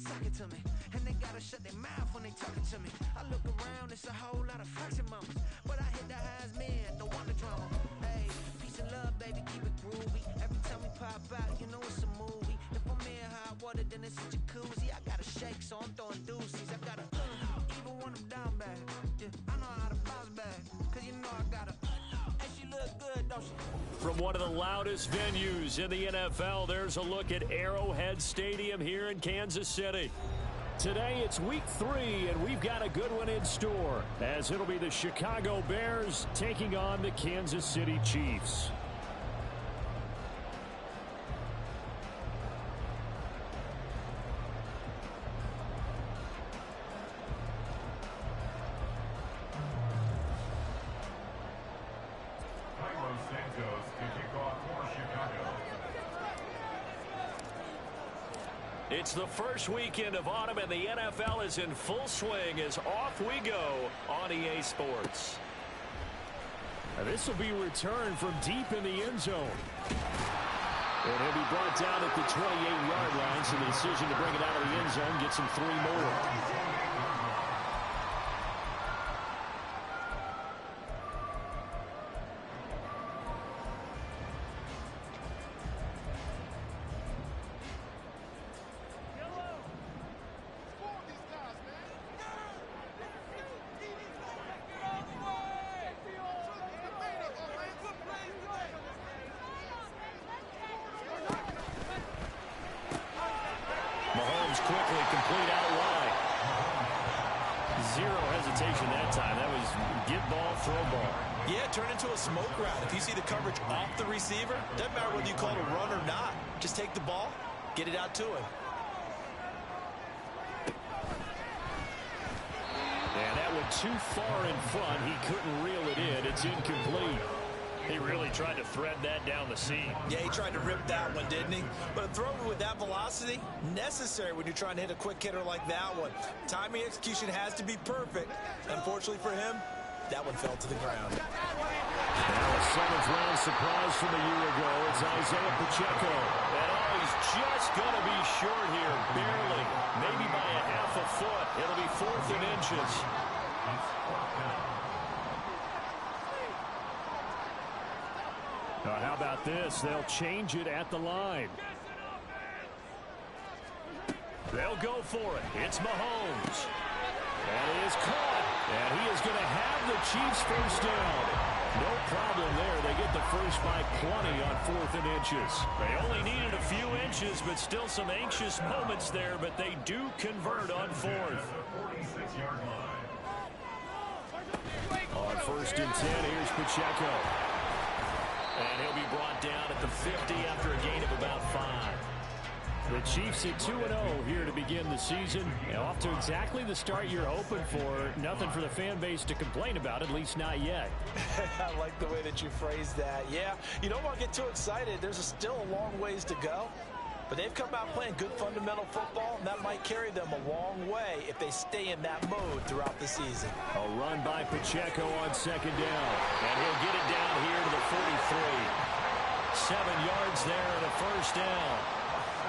talking to me. And they gotta shut their mouth when they talking to me. I look around, it's a whole lot of flexing mamas. But I hit the highs, man, no wonder drama. Hey, peace and love, baby, keep it groovy. Every time we pop out, you know it's a movie. If I'm in hot water, then it's a jacuzzi. I gotta shake, so I'm throwing deuces. I gotta, even when I'm down bad. Yeah, I know how to bounce back. Cause you know I gotta, and she look good, don't she? From one of the loudest venues in the NFL, there's a look at Arrowhead Stadium here in Kansas City. Today it's week 3, and we've got a good one in store, as it'll be the Chicago Bears taking on the Kansas City Chiefs. It's the first weekend of autumn, and the NFL is in full swing as off we go on EA Sports. Now this will be returned from deep in the end zone. And he'll be brought down at the 28-yard line, so the decision to bring it out of the end zone gets him 3 more. Quickly complete out wide. Zero hesitation that time. That was get ball, throw ball. Yeah, turn into a smoke route. If you see the coverage off the receiver, doesn't matter whether you call it a run or not. Just take the ball, get it out to him. And that went too far in front. He couldn't reel it in. It's incomplete. He really tried to thread that down the seam. Yeah, he tried to rip that one, didn't he? But a throw with that velocity, necessary when you're trying to hit a quick hitter like that one. Timing execution has to be perfect. Unfortunately for him, that one fell to the ground. Now a 7th round surprise from a year ago. It's Isaiah Pacheco. And he's just going to be short here, barely. Maybe by a half a foot. It'll be 4th and inches. How about this? They'll change it at the line. They'll go for it. It's Mahomes. That is caught. And he is going to have the Chiefs first down. No problem there. They get the first by plenty on 4th and inches. They only needed a few inches, but still some anxious moments there. But they do convert on 4th. On 1st and 10, here's Pacheco. And he'll be brought down at the 50 after a gain of about 5. The Chiefs at 2-0 here to begin the season. Off to exactly the start you're hoping for. Nothing for the fan base to complain about, at least not yet. I like the way that you phrased that. Yeah, you don't want to get too excited. There's still a long ways to go. But they've come out playing good fundamental football, and that might carry them a long way if they stay in that mode throughout the season. A run by Pacheco on 2nd down. And he'll get it down here to the 43. 7 yards there and a first down.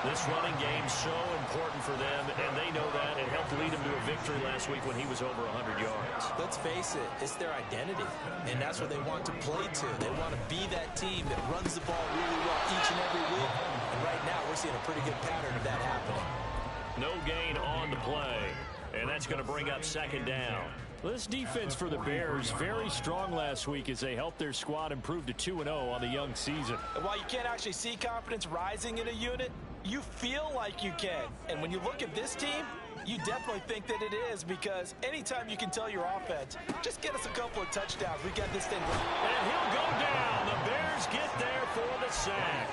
This running game so important for them, and they know that. It helped lead them to a victory last week when he was over 100 yards. Let's face it, it's their identity, and that's what they want to play to. They want to be that team that runs the ball really well each and every week, and right now we're seeing a pretty good pattern of that happening. No gain on the play, and that's going to bring up 2nd down. Well, this defense for the Bears, very strong last week as they helped their squad improve to 2-0 on the young season. And while you can't actually see confidence rising in a unit, you feel like you can. And when you look at this team, you definitely think that it is, because anytime you can tell your offense, just get us a couple of touchdowns, we got this thing going. And he'll go down. The Bears get there for the sack.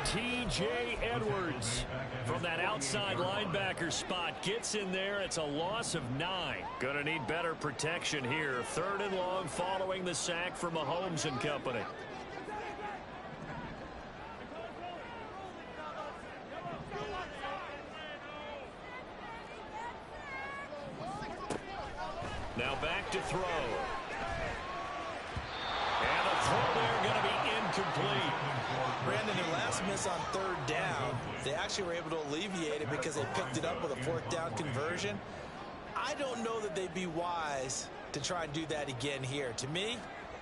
T.J. Edwards from that outside linebacker spot gets in there. It's a loss of 9. Gonna need better protection here. 3rd and long following the sack from Mahomes and company. Now back to throw. And the throw there going to be incomplete. Brandon, their last miss on third down, they actually were able to alleviate it because they picked it up with a fourth down conversion. I don't know that they'd be wise to try and do that again here. To me,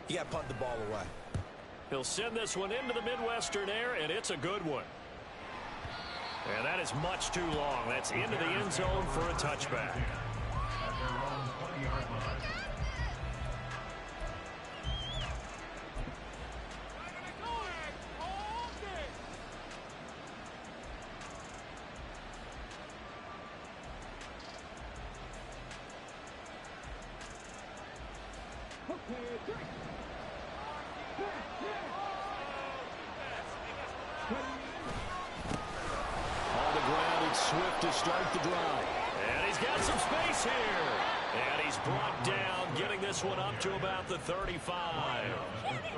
you got to punt the ball away. He'll send this one into the Midwestern air, and it's a good one. And that is much too long. That's into the end zone for a touchback. On the ground, it's Swift to start the drive. And he's got some space here. And he's brought down, getting this one up to about the 35.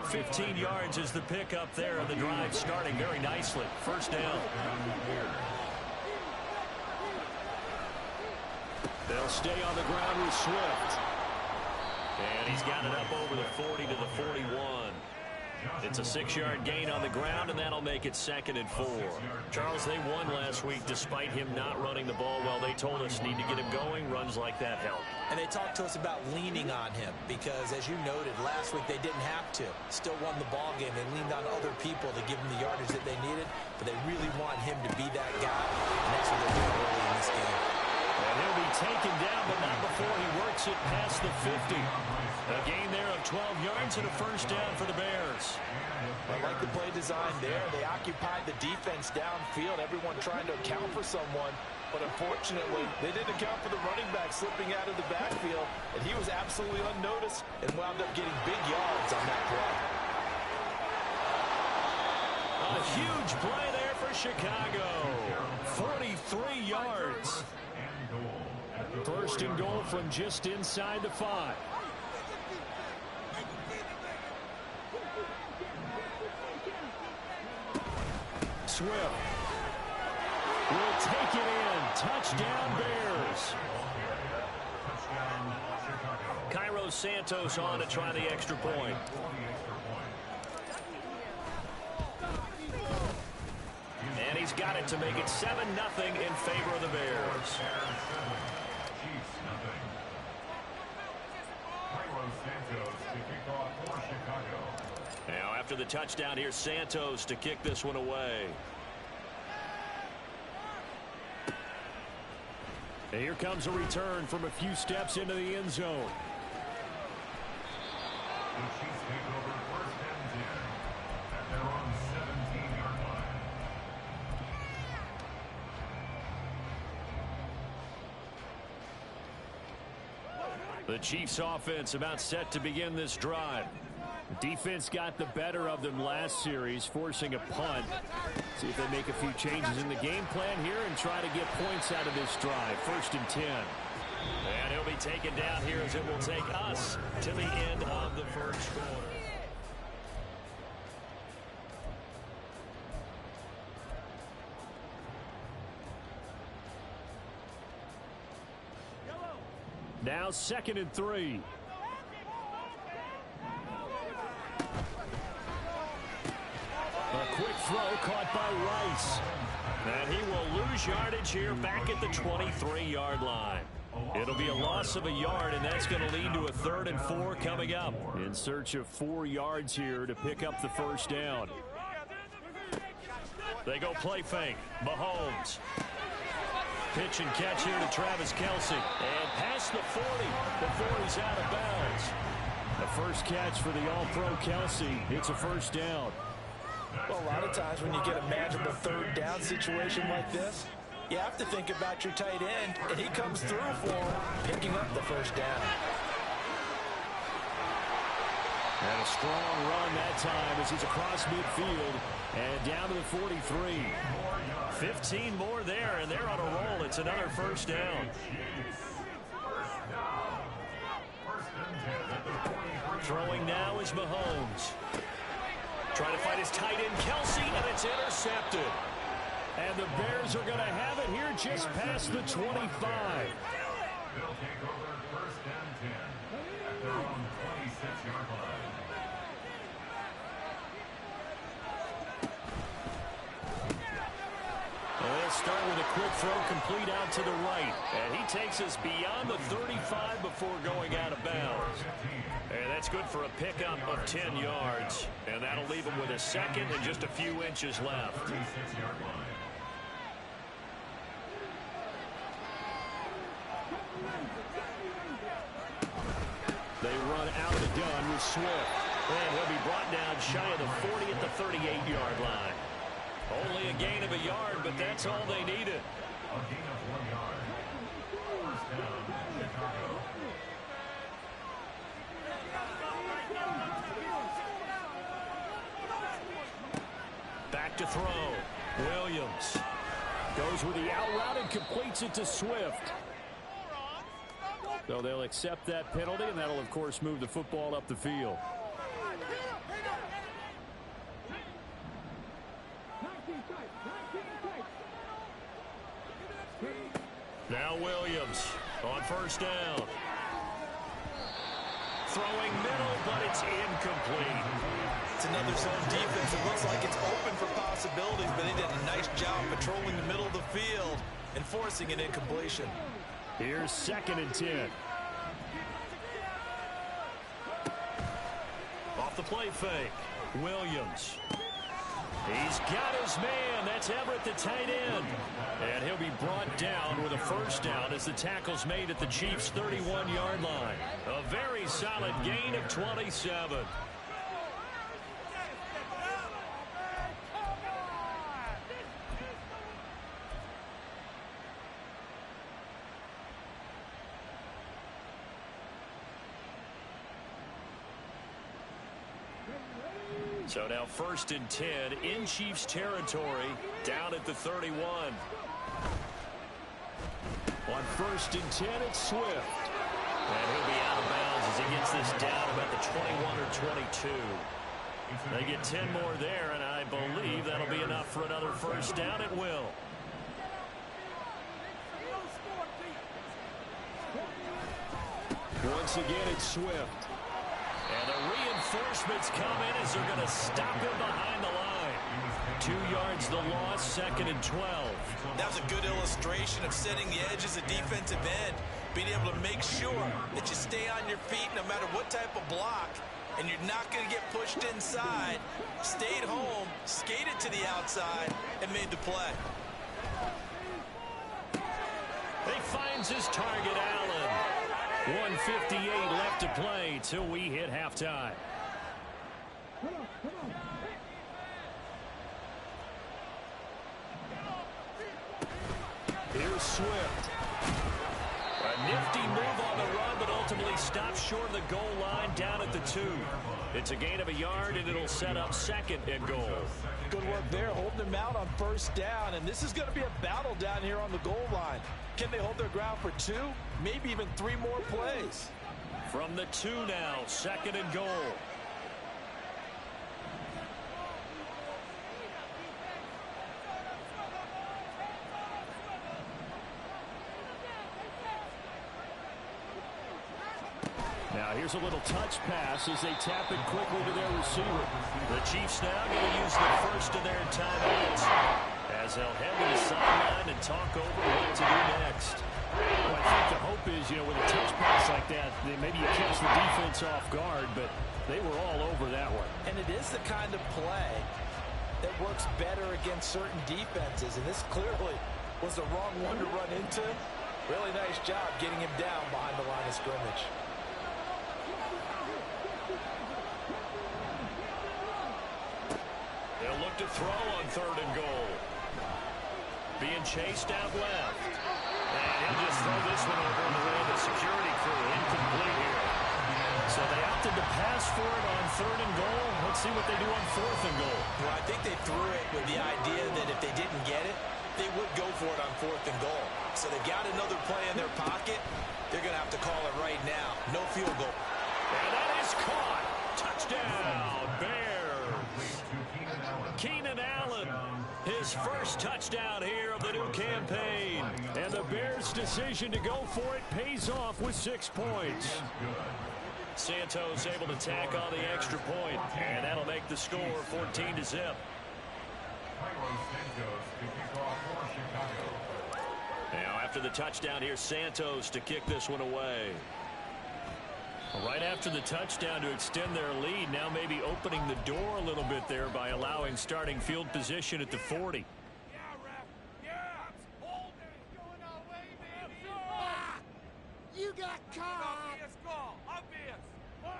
15 yards is the pickup there, and the drive starting very nicely. First down. They'll stay on the ground with Swift. And he's got it up over the 40 to the 41. It's a 6-yard gain on the ground, and that'll make it 2nd and 4. Charles, they won last week despite him not running the ball well. They told us need to get him going. Runs like that help. And they talked to us about leaning on him because, as you noted, last week they didn't have to. Still won the ball game. They leaned on other people to give them the yardage that they needed, but they really want him to be that guy, and that's what they're doing early in this game. And he'll be taken down, but not before he works it past the 50. A gain there of 12 yards and a first down for the Bears. I like the play design there. They occupied the defense downfield, everyone trying to account for someone. But unfortunately, they didn't account for the running back slipping out of the backfield, and he was absolutely unnoticed and wound up getting big yards on that play. A huge play there for Chicago. 43 yards. First and goal from just inside the 5. Swift will take it in. Touchdown Bears. Cairo Santos on to try the extra point. And he's got it to make it 7-0 in favor of the Bears. Now after the touchdown, here's Santos to kick this one away. And here comes a return from a few steps into the end zone. The Chiefs offense about set to begin this drive. Defense got the better of them last series, forcing a punt. See if they make a few changes in the game plan here and try to get points out of this drive. 1st and 10. And he'll be taken down here as it will take us to the end of the first quarter. Now 2nd and 3. A quick throw caught by Rice. And he will lose yardage here back at the 23-yard line. It'll be a loss of a yard, and that's going to lead to a 3rd and 4 coming up. In search of 4 yards here to pick up the first down. They go play fake. Mahomes. Pitch and catch here to Travis Kelce. And past the 40 before he's out of bounds. The first catch for the All-Pro Kelce. It's a first down. Well, a lot of times when you get a manageable 3rd down situation like this, you have to think about your tight end, and he comes through for him, picking up the first down. And a strong run that time as he's across midfield and down to the 43. 15 more there, and they're on a roll. It's another first down. Throwing now is Mahomes. Trying to find his tight end, Kelce, and it's intercepted. And the Bears are going to have it here just past the 25. They'll take over 1st and 10 at their own 26-yard line. start with a quick throw complete out to the right. And he takes us beyond the 35 before going out of bounds. And that's good for a pickup of 10 yards. And that'll leave him with a second and just a few inches left. They run out of the gun with Swift. And he'll be brought down shy of the 40 at the 38-yard line. Only a gain of a yard, but that's all they needed. A gain of 1 yard. First down, Chicago. Back to throw. Williams goes with the out route and completes it to Swift. So they'll accept that penalty, and that'll, of course, move the football up the field. Now Williams on first down. Throwing middle, but it's incomplete. It's another zone defense. It looks like it's open for possibilities, but they did a nice job patrolling the middle of the field and forcing an incompletion. Here's 2nd and 10. Off the play fake. Williams. He's got his man. That's Everett, the tight end. And he'll be brought down with a first down as the tackle's made at the Chiefs' 31-yard line. A very solid gain of 27. So now 1st and 10 in Chiefs territory, down at the 31. On 1st and 10, it's Swift. And he'll be out of bounds as he gets this down about the 21 or 22. They get 10 more there, and I believe that'll be enough for another first down at will. Once again, it's Swift. And the reinforcements come in as they're going to stop him behind the line. 2 yards the loss, 2nd and 12. That was a good illustration of setting the edge as a defensive end, being able to make sure that you stay on your feet no matter what type of block, and you're not going to get pushed inside. Stayed home, skated to the outside, and made the play. He finds his target, Allen. 1:58 left to play till we hit halftime. Here's Swift. A nifty move on the run, but ultimately stops short of the goal line down at the 2. It's a gain of a yard, and it'll set up 2nd and goal. Good work there, holding them out on first down, and this is going to be a battle down here on the goal line. Can they hold their ground for 2, maybe even 3 more plays? From the 2 now, 2nd and goal. Now here's a little touch pass as they tap it quickly to their receiver. The Chiefs now going to use the first of their timeouts as they'll head to the sideline and talk over what to do next. Well, I think the hope is, with a touch pass like that, maybe you catch the defense off guard, but they were all over that one. And it is the kind of play that works better against certain defenses, and this clearly was the wrong one to run into. Really nice job getting him down behind the line of scrimmage. They'll look to throw on 3rd and goal. Being chased out left. And he'll just throw this one over in the way of the security crew. Incomplete here. So they opted to pass for it on 3rd and goal. Let's see what they do on 4th and goal. Well, I think they threw it with the idea that if they didn't get it, they would go for it on 4th and goal. So they've got another play in their pocket. They're going to have to call it right now. No field goal. And that is caught. Touchdown, Bears. Keenan Allen, his first touchdown here of the new campaign. And the Bears' decision to go for it pays off with 6 points. Santos able to tack on the extra point, and that'll make the score 14-0. Now after the touchdown, here's Santos to kick this one away. Right after the touchdown to extend their lead, now maybe opening the door a little bit there by allowing starting field position at the 40. You got caught.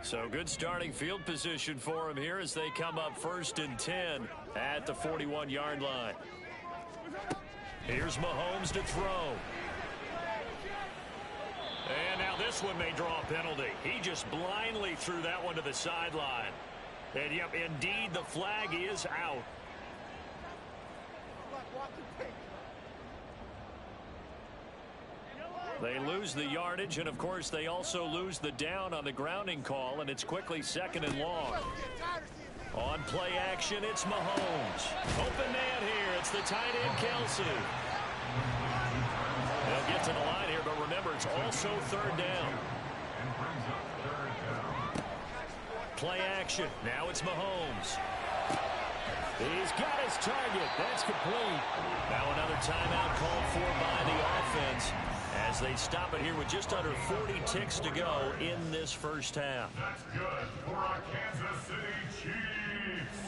So good starting field position for him here as they come up 1st and 10 at the 41-yard line. Here's Mahomes to throw. And now this one may draw a penalty. He just blindly threw that one to the sideline. And yep, indeed the flag is out. They lose the yardage, and of course they also lose the down on the grounding call, and it's quickly 2nd and long. On play action, it's Mahomes. Open man here. It's the tight end, Kelsey. They'll get to the line here, but remember, it's also 3rd down. Play action. Now it's Mahomes. He's got his target. That's complete. Now another timeout called for by the offense as they stop it here with just under 40 ticks to go in this first half. That's good for our Kansas City Chiefs.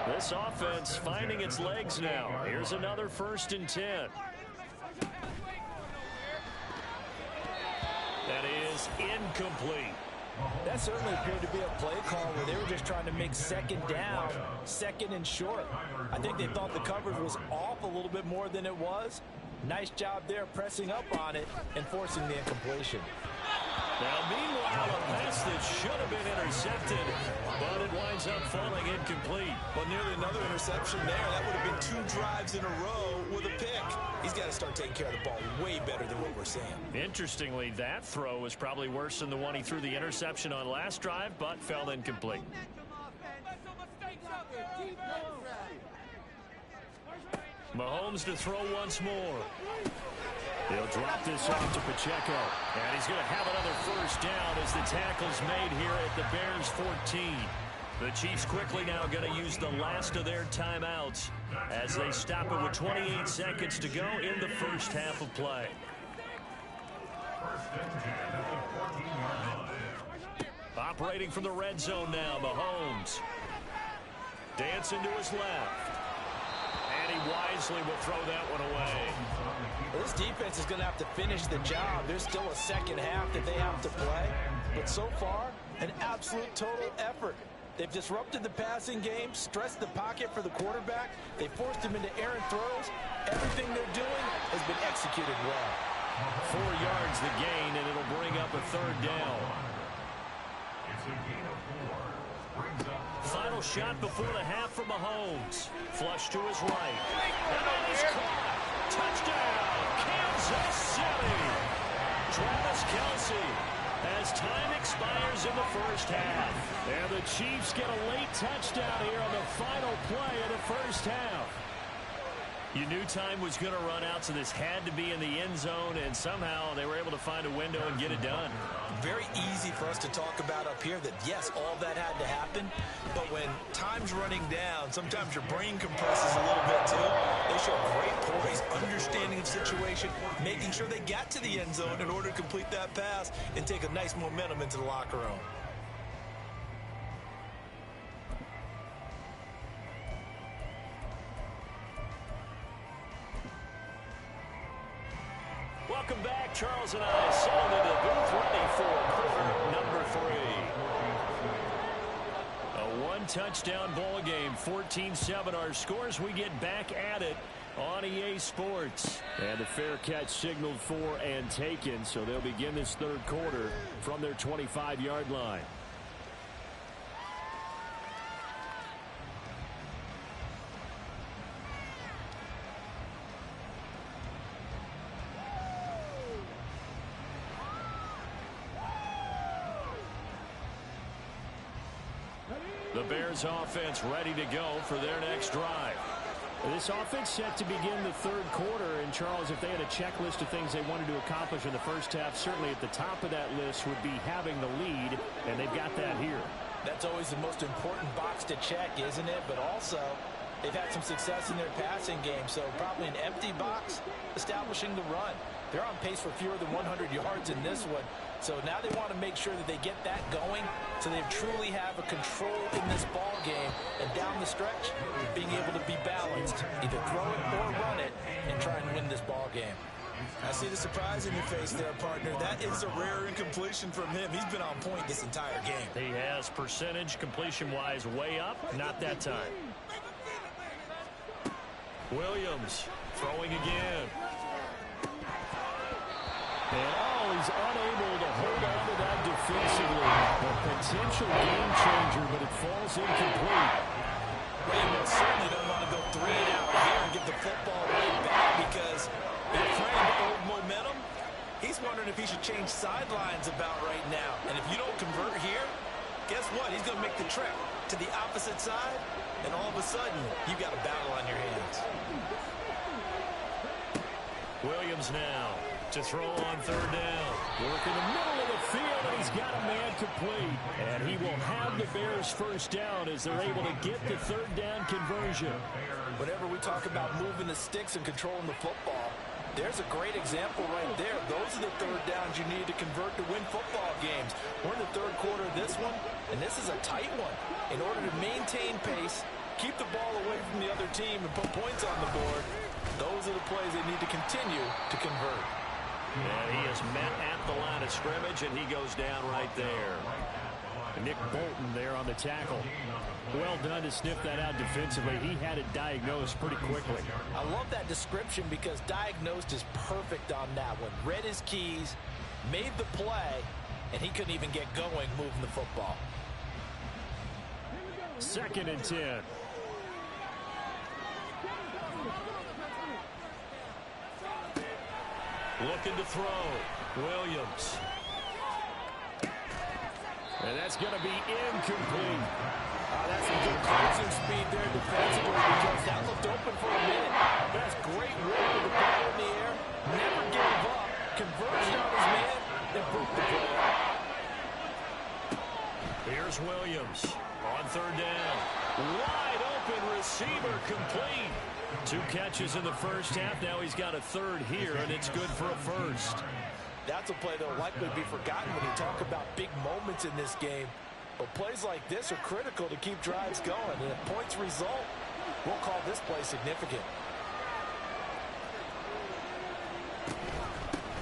This offense finding its legs now. Here's another 1st and 10. That is incomplete. That certainly appeared to be a play call where they were just trying to make 2nd down, 2nd and short. I think they thought the coverage was off a little bit more than it was. Nice job there pressing up on it and forcing the incompletion. Now, meanwhile, a pass that should have been intercepted, but it winds up falling incomplete. Well, nearly another interception there. That would have been 2 drives in a row with a pick. He's got to start taking care of the ball way better than what we're seeing. Interestingly, that throw was probably worse than the one he threw the interception on last drive, but fell incomplete. Mahomes to throw once more. He'll drop this off to Pacheco. And he's going to have another 1st down as the tackle's made here at the Bears 14. The Chiefs quickly now going to use the last of their timeouts as they stop it with 28 seconds to go in the first half of play. 1st and 10 at the 14-yard line. Operating from the red zone now, Mahomes. Dancing to his left. And he wisely will throw that one away. This defense is going to have to finish the job. There's still a 2nd half that they have to play. But so far, an absolute total effort. They've disrupted the passing game, stressed the pocket for the quarterback. They forced him into errant throws. Everything they're doing has been executed well. 4 yards the gain, and it'll bring up a 3rd down. It's a gain of 4. Brings up Final shot before the half from Mahomes. Flush to his right. And that is caught. Touchdown, Kansas City. Travis Kelce as time expires in the first half. And the Chiefs get a late touchdown here on the final play of the first half. You knew time was going to run out, so this had to be in the end zone, and somehow they were able to find a window and get it done. Very easy for us to talk about up here that, yes, all that had to happen, but when time's running down, sometimes your brain compresses a little bit too. They show great poise, understanding the situation, making sure they got to the end zone in order to complete that pass and take a nice momentum into the locker room. Welcome back. Charles and I settled into the booth ready for quarter number 3. A one-touchdown ball game, 14-7 our scores. We get back at it on EA Sports. And a fair catch signaled for and taken, so they'll begin this 3rd quarter from their 25-yard line. The Bears offense ready to go for their next drive. This offense set to begin the 3rd quarter. And, Charles, if they had a checklist of things they wanted to accomplish in the first half, certainly at the top of that list would be having the lead, and they've got that here. That's always the most important box to check, isn't it? But also, they've had some success in their passing game, so probably an empty box establishing the run. They're on pace for fewer than 100 yards in this one. So now they want to make sure that they get that going so they truly have a control in this ball game. And down the stretch, being able to be balanced, either throw it or run it, and try and win this ball game. I see the surprise in your face there, partner. That is a rare incompletion from him. He's been on point this entire game. He has percentage completion-wise way up. Not that time. Williams throwing again. And, he's unable to hold on to that defensively. A potential game changer, but it falls incomplete. Williams certainly don't want to go 3 and out here and give the football right back because they're playing the old momentum. He's wondering if he should change sidelines about right now. And if you don't convert here, guess what? He's going to make the trek to the opposite side, and all of a sudden, you've got a battle on your hands. Williams now to throw on third down. Work in the middle of the field, and he's got a man complete. And he will have the Bears first down as they're able to get the third down conversion. Whenever we talk about moving the sticks and controlling the football, there's a great example right there. Those are the third downs you need to convert to win football games. We're in the third quarter of this one, and this is a tight one. In order to maintain pace, keep the ball away from the other team, and put points on the board, those are the plays they need to continue to convert. And he is met at the line of scrimmage, and he goes down right there. Nick Bolton there on the tackle. Well done to sniff that out defensively. He had it diagnosed pretty quickly. I love that description because diagnosed is perfect on that one. Read his keys, made the play, and he couldn't even get going moving the football. 2nd and 10. Looking to throw. Williams. And that's going to be incomplete. That's some good closing speed there defensively because that looked open for a minute. That's great work with the ball in the air. Never gave up. Converged on his man and broke the play. Here's Williams on third down. Wide open receiver complete. 2 catches in the first half. Now he's got a third here, and it's good for a first. That's a play that will likely be forgotten when you talk about big moments in this game. But plays like this are critical to keep drives going. And if points result, we'll call this play significant.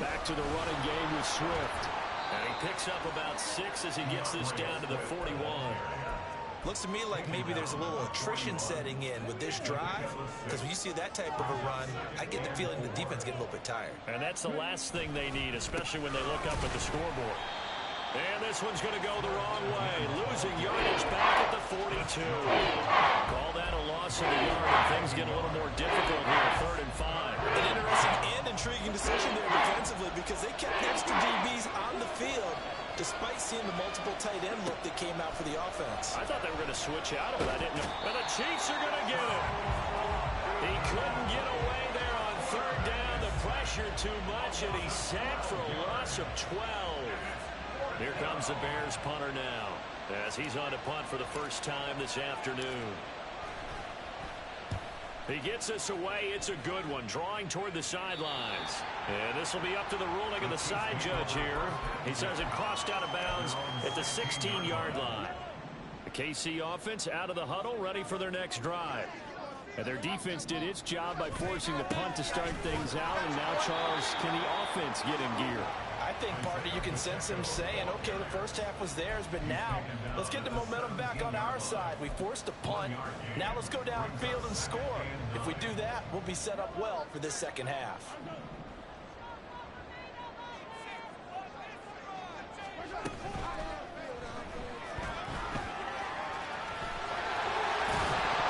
Back to the running game with Swift. And he picks up about 6 as he gets this down to the 41. Looks to me like maybe there's a little attrition setting in with this drive, because when you see that type of a run, I get the feeling the defense getting a little bit tired. And that's the last thing they need, especially when they look up at the scoreboard. And this one's going to go the wrong way. Losing yardage back at the 42. Call that a loss of the yard, and things get a little more difficult here, 3rd and 5. An interesting and intriguing decision there defensively because they kept extra DBs on the field despite seeing the multiple tight end look that came out for the offense. I thought they were going to switch out of it. I didn't know. And the Chiefs are going to get it. He couldn't get away there on third down. The pressure too much, and he's sacked for a loss of 12. Here comes the Bears punter now as he's on to punt for the first time this afternoon. He gets us away. It's a good one. Drawing toward the sidelines. And this will be up to the ruling of the side judge here. He says it crossed out of bounds at the 16-yard line. The KC offense out of the huddle, ready for their next drive. And their defense did its job by forcing the punt to start things out. And now, Charles, can the offense get in gear? I think, partner, you can sense him saying, okay, the first half was theirs, but now let's get the momentum back on our side. We forced a punt. Now let's go downfield and score. If we do that, we'll be set up well for this second half.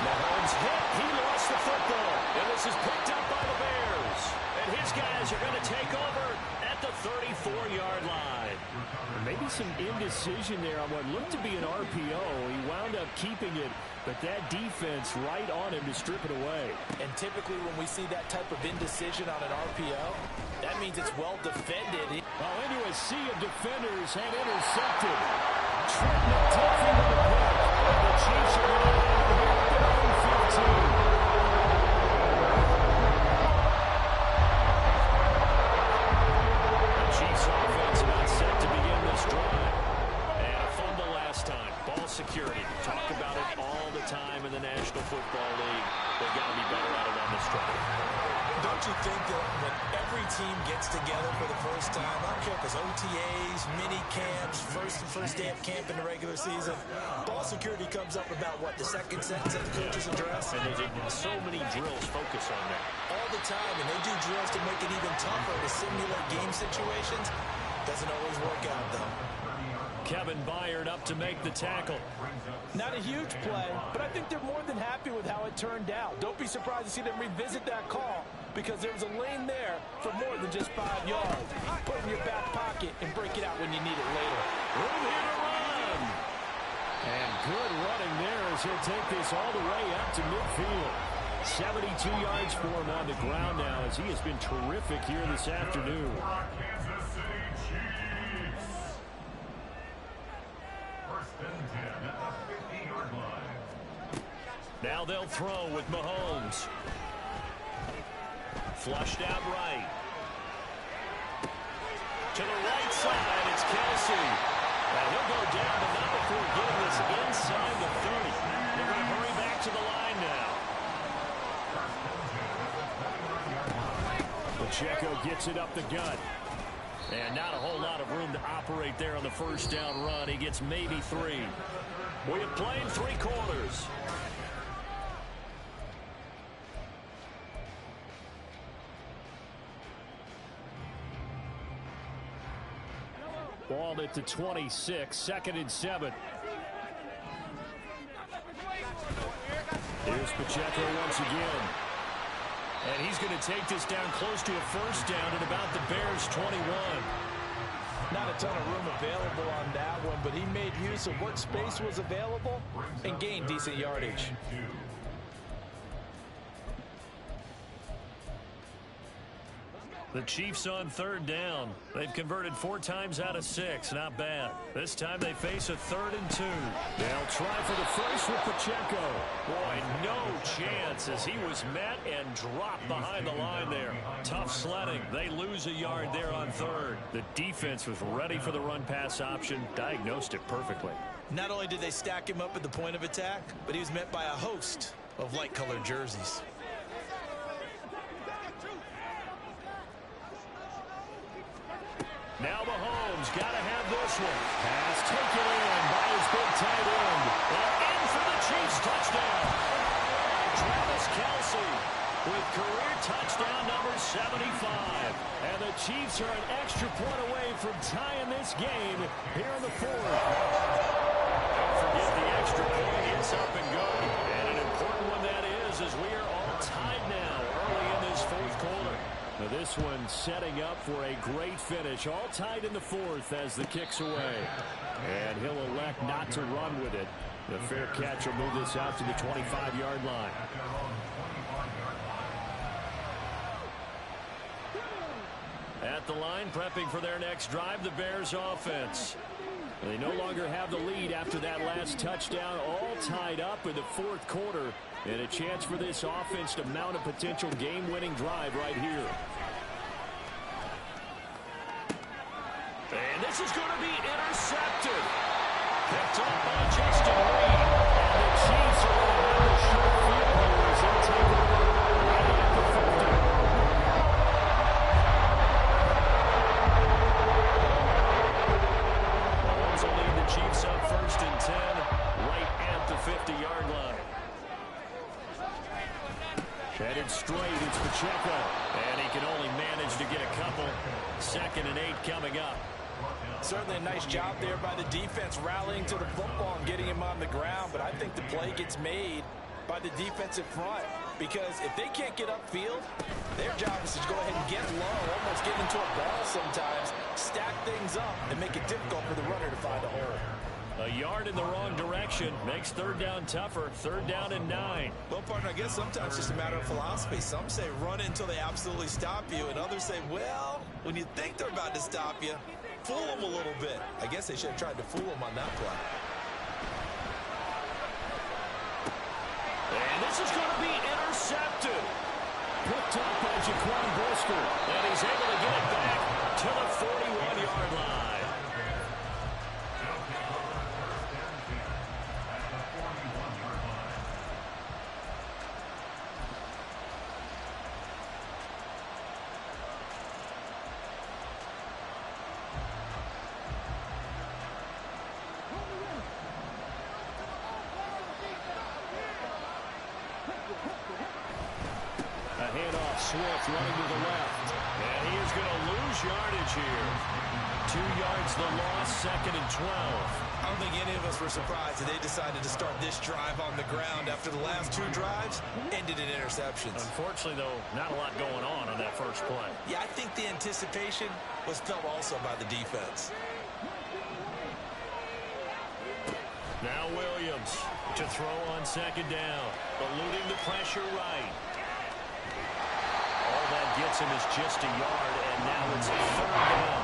Mahomes hit. He lost the football. And this is picked up by the Bears. And his guys are going to take over at the 34-yard line. Maybe some indecision there on what looked to be an RPO. He wound up keeping it, but that defense right on him to strip it away. And typically when we see that type of indecision on an RPO, that means it's well defended. Into a sea of defenders and intercepted. Trent McDuffie with the pick. And the Chiefs are going to have it here at their own 15. The Chiefs offense about set to begin this drive. And a fumble last time. Ball security. Talk about it all the time in the National Football League. They've got to be better at it on this drive. Don't you think that when every team gets together for the first time, I don't care if it's OTAs, mini camps, first day of camp in the regular season, ball security comes up about, what, the second sentence that the coaches address? And so many drills focus on that. All the time, and they do drills to make it even tougher to simulate game situations. Doesn't always work out, though. Kevin Byard up to make the tackle. Not a huge play, but I think they're more than happy with how it turned out. Don't be surprised to see them revisit that call because there was a lane there for more than just 5 yards. Put it in your back pocket and break it out when you need it later. Room here to run. And good running there as he'll take this all the way up to midfield. 72 yards for him on the ground now as he has been terrific here this afternoon. Kansas City Chiefs. First and 10 at the 50-yard line. Now they'll throw with Mahomes. Flushed out right. To the right side, it's Kelsey. And he'll go down, but not before getting this inside the 30. They're going to hurry back to the line now. Pacheco gets it up the gut. And not a whole lot of room to operate there on the first down run. He gets maybe 3. We have played 3 quarters. Ball at the 26, 2nd and 7. Here's Pacheco once again. And he's going to take this down close to a first down at about the Bears' 21. Not a ton of room available on that one, but he made use of what space was available and gained decent yardage. The Chiefs on 3rd down. They've converted 4 times out of 6. Not bad. This time they face a 3rd and 2. They'll try for the first with Pacheco. Boy, no chance as he was met and dropped behind the line there. Tough sledding. They lose a yard there on 3rd. The defense was ready for the run-pass option. Diagnosed it perfectly. Not only did they stack him up at the point of attack, but he was met by a host of light-colored jerseys. Now Mahomes got to have this one. Pass taken in by his big tight end. And in for the Chiefs touchdown. Travis Kelce with career touchdown number 75. And the Chiefs are an extra point away from tying this game here in the 4th. Don't forget the extra point. It's up and going. And an important one that is as we are all tied now early in this 4th quarter. Now this one setting up for a great finish. All tied in the 4th as the kick's away. And he'll elect not to run with it. The fair catch will move this out to the 25-yard line. At the line, prepping for their next drive, the Bears offense. They no longer have the lead after that last touchdown. All tied up in the 4th quarter. And a chance for this offense to mount a potential game-winning drive right here. And this is going to be intercepted. Picked up by Justin Reed. And the Chiefs are going to have a short field goal as they take over right at the 50. Mahomes will lead the Chiefs up 1st and 10 right at the 50-yard line. Headed straight, it's Pacheco. And he can only manage to get a couple. 2nd and 8 coming up. Certainly a nice job there by the defense rallying to the football and getting him on the ground, but I think the play gets made by the defensive front because if they can't get upfield, their job is to go ahead and get low, almost get into a ball sometimes, stack things up, and make it difficult for the runner to find a hole. A yard in the wrong direction makes 3rd down tougher. 3rd down and 9. Well, partner, I guess sometimes it's just a matter of philosophy. Some say run until they absolutely stop you, and others say, well, when you think they're about to stop you, fool him a little bit. I guess they should have tried to fool him on that play. And this is going to be intercepted. Picked up by Jaquan Brisker. And he's able to get it back to the 41-yard line. Swift running to the left. And he is going to lose yardage here. 2 yards the loss, 2nd and 12. I don't think any of us were surprised that they decided to start this drive on the ground after the last 2 drives ended in interceptions. Unfortunately, though, not a lot going on that first play. Yeah, I think the anticipation was felt also by the defense. Now Williams to throw on 2nd down. Eluding the pressure right. All that gets him is just a yard, and now it's 3rd down.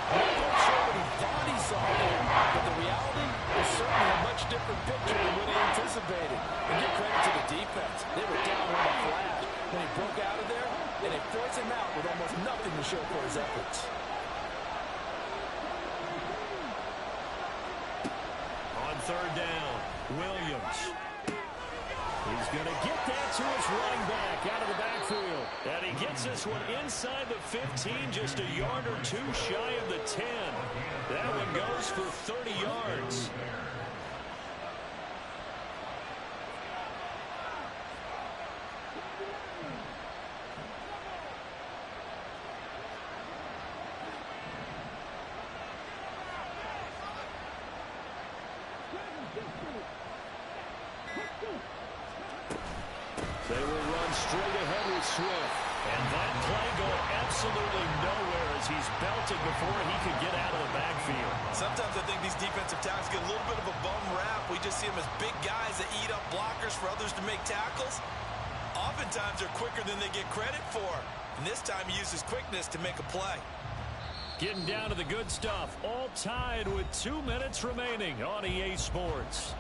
I'm not sure what he thought he saw there, but the reality is certainly a much different picture than what he anticipated. And give credit to the defense. They were down on a flash when he broke out of there, and they forced him out with almost nothing to show for his efforts. On 3rd down, Williams. He's going to get that to his running back out of the backfield. And he gets this one inside the 15, just a yard or 2 shy of the 10. That one goes for 30 yards. They will run straight ahead with Swift. And that play going absolutely nowhere as he's belted before he could get out of the backfield. Sometimes I think these defensive tackles get a little bit of a bum rap. We just see them as big guys that eat up blockers for others to make tackles. Oftentimes they're quicker than they get credit for. And this time he uses quickness to make a play. Getting down to the good stuff. All tied with 2 minutes remaining on EA Sports.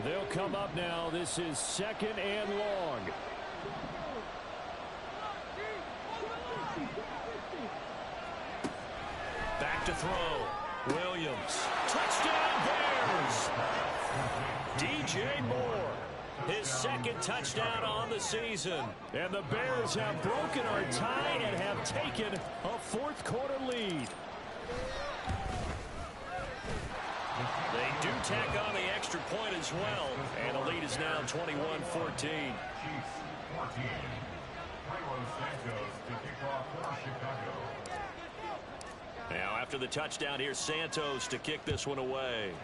They'll come up now. This is 2nd and long. Back to throw. Williams. Touchdown Bears. DJ Moore. His 2nd touchdown on the season. And the Bears have broken our tie and have taken a 4th quarter lead. They do tack on the extra point as well. And the lead is now 21-14. Chiefs 14. Santos to kick off for Chicago. Now after the touchdown, here's Santos to kick this one away.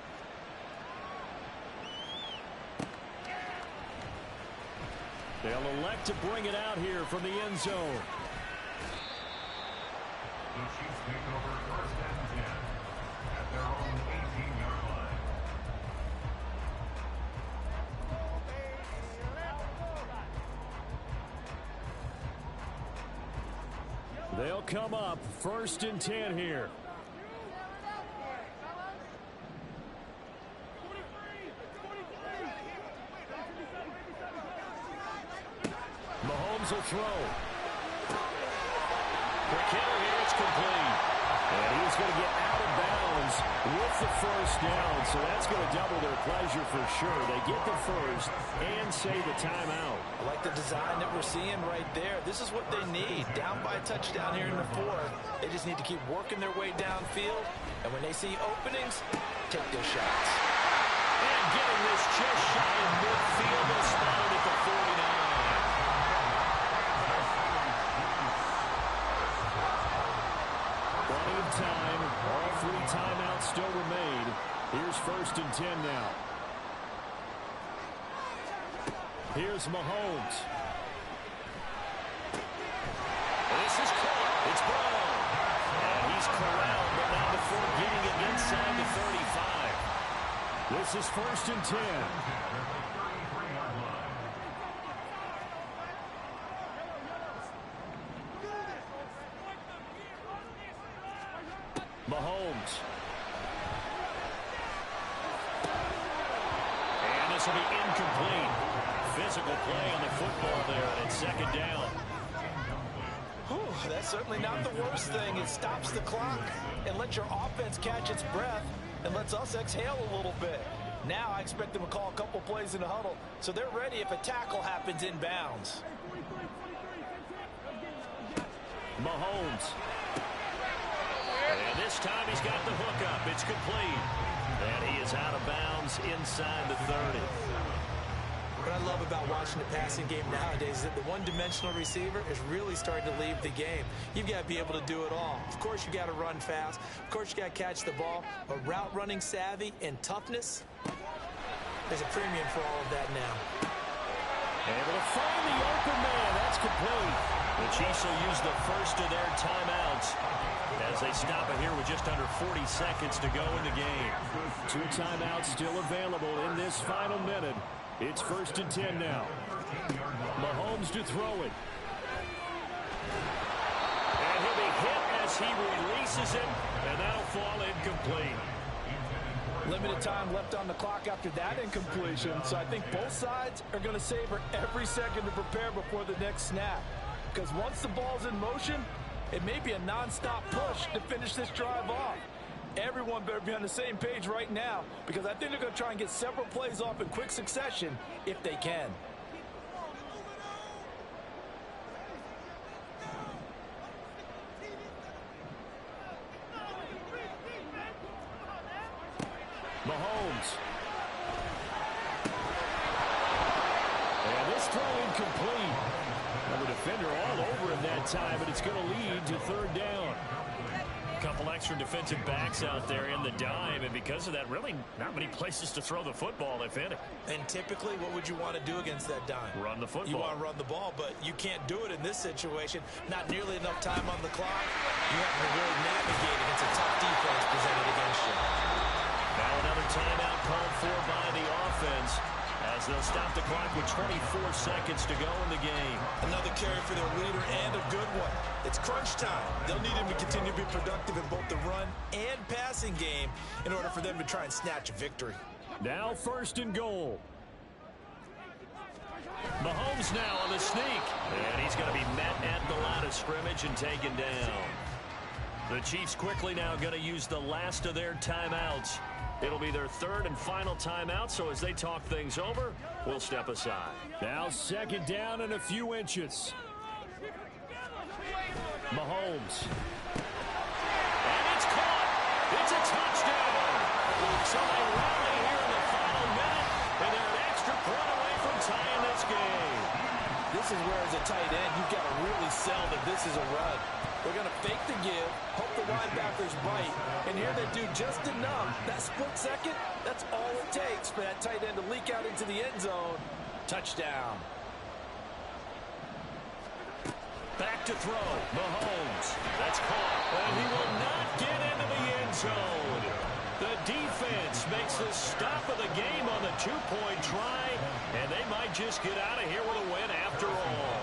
They'll elect to bring it out here from the end zone. The Chiefs take over 1st and 10 at their own 18-yard line. They'll come up 1st and 10 here. Mahomes will throw. Quick hitter here, it's complete. And he's going to get out of bounds with the 1st down, so that's going to double their pleasure for sure. They get the 1st and save the timeout. I like the design that we're seeing right there. This is what they need. Down by a touchdown here in the 4th. They just need to keep working their way downfield. And when they see openings, take their shots. And getting this just shy of midfield, they're spotted at the 49. Plenty of time. All 3 timeouts still remain. Here's 1st and 10 now. Here's Mahomes. This is caught. It's Brown. And he's corralled, but not before getting it inside the 35. This is 1st and 10. Mahomes. And this will be incomplete. Physical play on the football there, and it's second down. Whew, that's certainly not the worst thing. It stops the clock and lets your offense catch its breath and lets us exhale a little bit. Now I expect them to call a couple plays in the huddle, so they're ready if a tackle happens inbounds. Mahomes. And this time he's got the hook up. It's complete. And he is out of bounds inside the 30. What I love about watching the passing game nowadays is that the one-dimensional receiver is really starting to leave the game. You've got to be able to do it all. Of course, you got to run fast. Of course, you got to catch the ball. But route running savvy and toughness, there's a premium for all of that now. Able to find the open man. That's complete. The Chiefs will use the first of their timeouts as they stop it here with just under 40 seconds to go in the game. 2 timeouts still available in this final minute. It's 1st and 10 now. Mahomes to throw it. And he'll be hit as he releases it, and that'll fall incomplete. Limited time left on the clock after that incompletion, so I think both sides are going to savor every second to prepare before the next snap. Because once the ball's in motion, it may be a non-stop push to finish this drive off. Everyone better be on the same page right now, because I think they're going to try and get several plays off in quick succession if they can. Mahomes. And this throw incomplete. And the defender all over him that time, but it's going to lead to 3rd down. Couple extra defensive backs out there in the dime, and because of that, really not many places to throw the football, if any. And typically, what would you want to do against that dime? Run the football. You want to run the ball, but you can't do it in this situation. Not nearly enough time on the clock. You have to really navigate against a tough defense presented against you. Now another timeout called for by the offense as they'll stop the clock with 24 seconds to go in the game. Another carry for their leader and a good one. It's crunch time. They'll need him to continue to be productive in both the run and passing game in order for them to try and snatch a victory. Now 1st and goal. Mahomes now on the sneak. And he's going to be met at the line of scrimmage and taken down. The Chiefs quickly now going to use the last of their timeouts. It'll be their 3rd and final timeout, so as they talk things over, we'll step aside. Now 2nd down and a few inches. Mahomes. And it's caught. It's a touchdown. So they rally here in the final minute, and they're an extra point away from tying this game. This is where, as a tight end, you've got to really sell that this is a run. They're going to fake the give, hope the linebackers bite, and here they do just enough. That split second, that's all it takes for that tight end to leak out into the end zone. Touchdown. Back to throw. Mahomes. That's caught. And he will not get into the end zone. The defense makes the stop of the game on the 2-point try, and they might just get out of here with a win after all.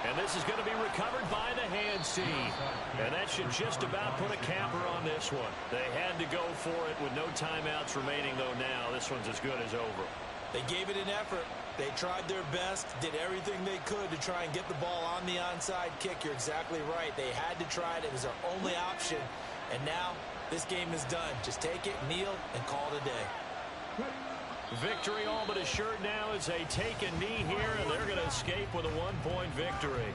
And this is going to be recovered by the hands team. And that should just about put a capper on this one. They had to go for it with no timeouts remaining, though now this one's as good as over. They gave it an effort. They tried their best, did everything they could to try and get the ball on the onside kick. You're exactly right. They had to try it. It was their only option. And now this game is done. Just take it, kneel, and call it a day. Victory all but assured now as they take a knee here, and they're going to escape with a 1-point victory.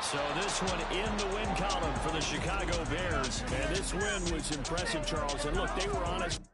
So this one in the win column for the Chicago Bears. And this win was impressive, Charles. And look, they were honest.